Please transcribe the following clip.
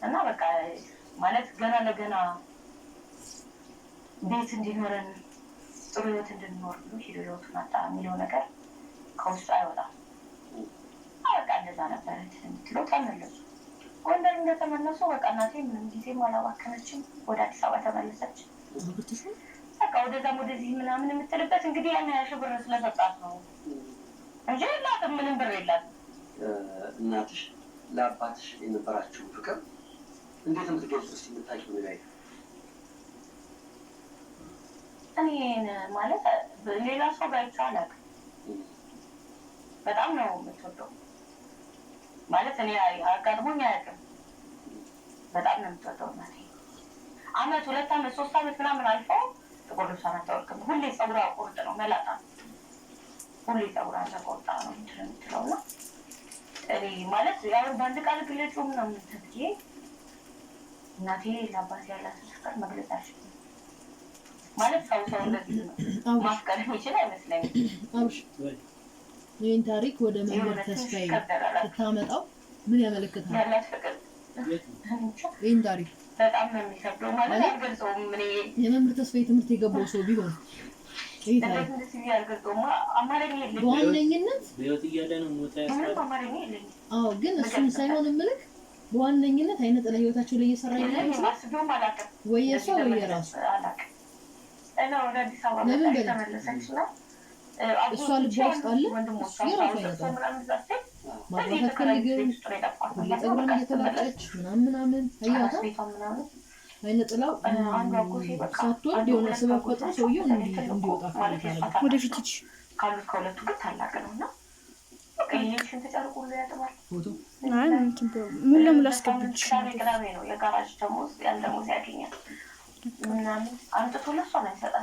እና በቃ ማለት ገና ለገና ቤት እንዲኖረን ጥሩ ህይወት እንድንኖር ብሎ ሄዶ ህይወቱን አጣ የሚለው ነገር ከውስጡ አይወጣም። በቃ እንደዛ ነበር የምትለው። ተመለሱ። ጎንደር እንደተመለሱ በቃ እናቴ ምንም ጊዜም አላባከነችም። ወደ አዲስ አበባ ተመለሰች። በቃ ወደዛም ወደዚህ ምናምን የምትልበት እንግዲህ ያን 20 ሺህ ብር ስለሰጣት ነው እንጂ የላትም፣ ምንም ብር የላትም። እናትሽ ለአባትሽ የነበራችሁን ፍቅር እንዴት የምትገልጹ እስኪ የምታውቂው ነገር? እኔ ማለት ሌላ ሰው ጋር አይቼው አላውቅም። በጣም ነው የምትወደው ማለት እኔ አጋጥሞኝ አያውቅም። በጣም ነው የምትወደው እናቴ። አመት 2 አመት 3 አመት ምናምን አልፈው ጥቁር ልብሷን አታወልቅም። ሁሌ ፀጉሯ ቁርጥ ነው፣ መላጣ ነው። ሁሌ ፀጉሯ ተቆርጣ ነው የምትለው እና እኔ ማለት ያው በአንድ ቃል ግለጩ ምናምን ተብዬ እናቴ ለአባት ያላት ፍቅር መግለጽ አልችልም። ማለት ሰው እንደዚህ ማፍቀር የሚችል አይመስለኝም። አብሽ ይህን ታሪክ ወደ መምህር ተስፋዬ ስታመጣው ምን ያመለክታል? ያላት ፍቅር ይህን ታሪክ በጣም ነው የሚከብደው። ማለት አልገልጸውም። እኔ የመምህር ተስፋዬ ትምህርት የገባው ሰው ቢሆን ይህ ታሪክ በዋነኝነት በህይወት እያለ ነው ሞታ ያስባል። አዎ፣ ግን እሱን ሳይሆን ምልክ በዋነኝነት አይነ ጥላ ህይወታቸው ላይ እየሰራ ይላል ወይ የሷ ወይ የራሱ ለምን በለች እሷ ልቧ ውስጥ አለ። እሱ የራሱ አይነት ማግባት አትፈልግም። ሁሌ ፀጉሯን እየተላጨች ምናምን አያታ አይነ ጥላው ሳትወልድ የሆነ ሰበብ ፈጥሮ ሰውየው እንዲወጣ ፈልጋለች። ወደፊት እቺ ካሉት ከሁለቱ ግን ታላቅ ነውና በቃ ይሄን ተጨርቁ ነው ያጠባል ፎቶ አይ ምን ለምን ላስቀብልሽ ቅዳሜ ነው የጋራጅ ደሞዝ ያን ደሞዝ ያገኛል ምናምን አንተ ተለሷ ነው ይሰጣል።